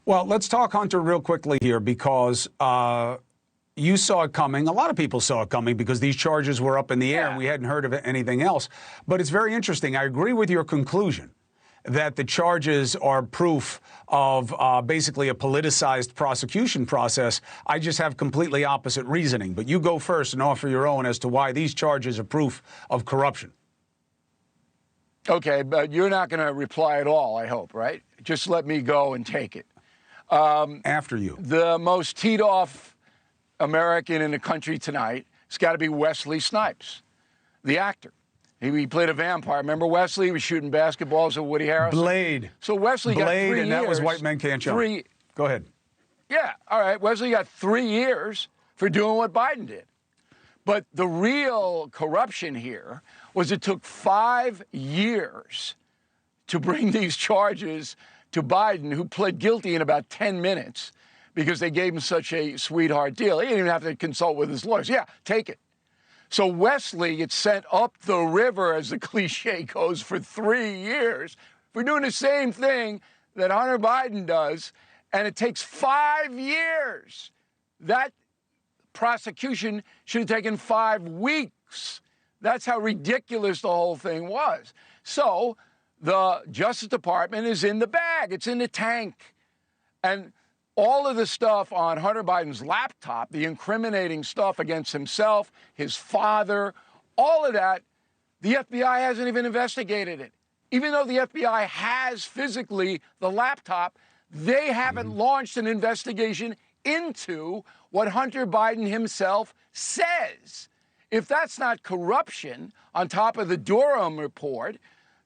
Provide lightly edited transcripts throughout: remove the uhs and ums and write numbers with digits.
Well, let's talk Hunter real quickly here because you saw it coming. A lot of people saw it coming because these charges were up in the air and we hadn't heard of anything else. But it's very interesting. I agree with your conclusion that the charges are proof of basically a politicized prosecution process. I just have completely opposite reasoning. But you go first and offer your own as to why these charges are proof of corruption. Okay, but you're not going to reply at all, I hope, right? Just let me go and take it. After you. The most teed-off American in the country tonight has got to be Wesley Snipes, the actor. He played a vampire. Remember Wesley? He was shooting basketballs at Woody Harrelson. Blade. So Wesley got 3 years. And that was White Men Can't Jump. Go ahead. Yeah, all right. Wesley got 3 years for doing what Biden did. But the real corruption here was it took 5 years to bring these charges to Biden, who pled guilty in about 10 minutes because they gave him such a sweetheart deal. He didn't even have to consult with his lawyers. Yeah, take it. So Wesley gets sent up the river, as the cliche goes, for 3 years for doing the same thing that Hunter Biden does, and it takes 5 years. That prosecution should have taken 5 weeks. That's how ridiculous the whole thing was. So the Justice Department is in the bag. It's in the tank. And all of the stuff on Hunter Biden's laptop, the incriminating stuff against himself, his father, all of that, the FBI hasn't even investigated it. Even though the FBI has physically the laptop, they haven't launched an investigation into what Hunter Biden himself says. If that's not corruption on top of the Durham report,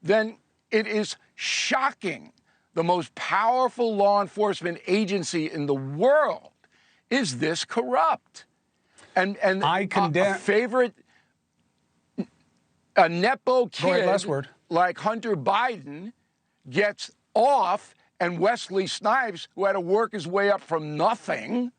then it is shocking. The most powerful law enforcement agency in the world is this corrupt. And I condemn a Nepo kid like Hunter Biden gets off, and Wesley Snipes, who had to work his way up from nothing,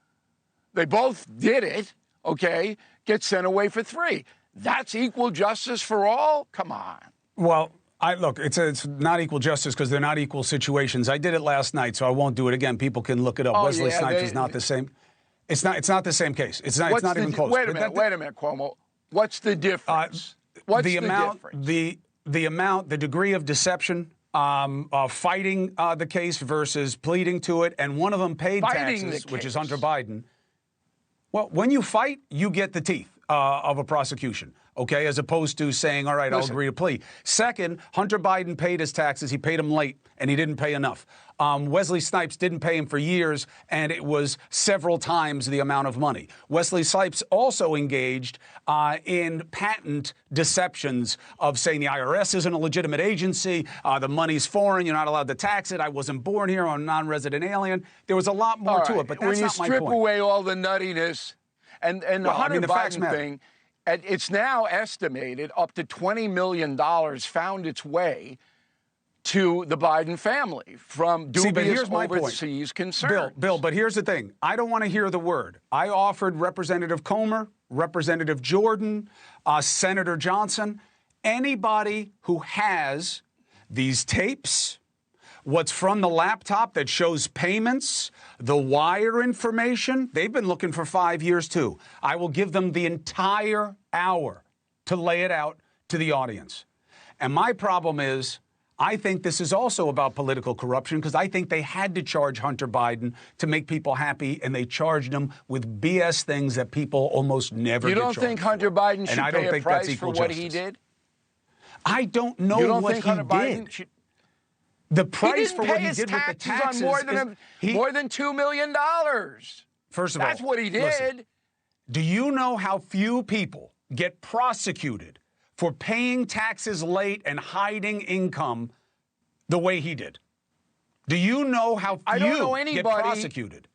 they both did it, okay, gets sent away for 3. That's equal justice for all? Come on. Well, look, it's not equal justice because they're not equal situations. I did it last night, so I won't do it again. People can look it up. Wesley Snipes is not the same. It's not the same case. It's not even close. Wait a minute, Cuomo. What's the difference? What's the difference? The amount, the degree of deception, fighting the case versus pleading to it, and one of them paid taxes, which is Hunter Biden. Well, when you fight, you get the teeth of a prosecution, okay, as opposed to saying, all right, I'll agree to plea. Second, Hunter Biden paid his taxes. He paid them late, and he didn't pay enough. Wesley Snipes didn't pay him for years, and it was several times the amount of money. Wesley Snipes also engaged in patent deceptions of saying the IRS isn't a legitimate agency, the money's foreign, you're not allowed to tax it, I wasn't born here, I'm a non-resident alien. There was a lot more to it, but that's not my point. When you strip away all the nuttiness and the Hunter Biden thing, it's now estimated up to $20 million found its way to the Biden family from dubious overseas concerns. Bill, but here's the thing. I don't want to hear the word. I offered Representative Comer, Representative Jordan, Senator Johnson, anybody who has these tapes, what's from the laptop that shows payments, the wire information. They've been looking for 5 years, too. I will give them the entire hour to lay it out to the audience. And my problem is, I think this is also about political corruption because I think they had to charge Hunter Biden to make people happy, and they charged him with BS things that people almost never get charged for. You don't think Hunter Biden should pay a price for what he did? I don't know what he did. The price for what he did with the taxes on more than $2 million. First of all, that's what he did. Listen, do you know how few people get prosecuted for paying taxes late and hiding income the way he did? Do you know how few get prosecuted?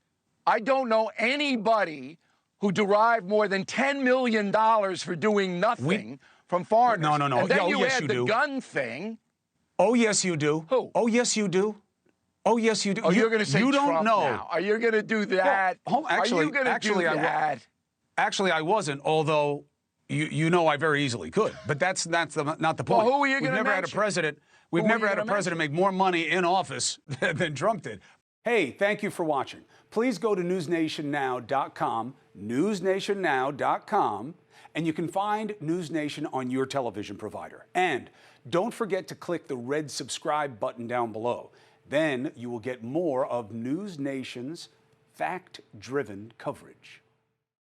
I don't know anybody who derived more than $10 million for doing nothing from foreigners. No. And then you add the gun thing. Oh, yes, you do. Who? Oh, yes, you do. Oh, yes, you do. Oh, you're going to say you Trump don't know. now. Are you going to do that? Well, actually, are you going to do that? Actually, I wasn't, although you know I very easily could. But that's not the point. Well, who are you going to We've never had a president make more money in office than Trump did. Hey, thank you for watching. Please go to newsnationnow.com, newsnationnow.com, and you can find News Nation on your television provider. And don't forget to click the red subscribe button down below. Then you will get more of News Nation's fact-driven coverage.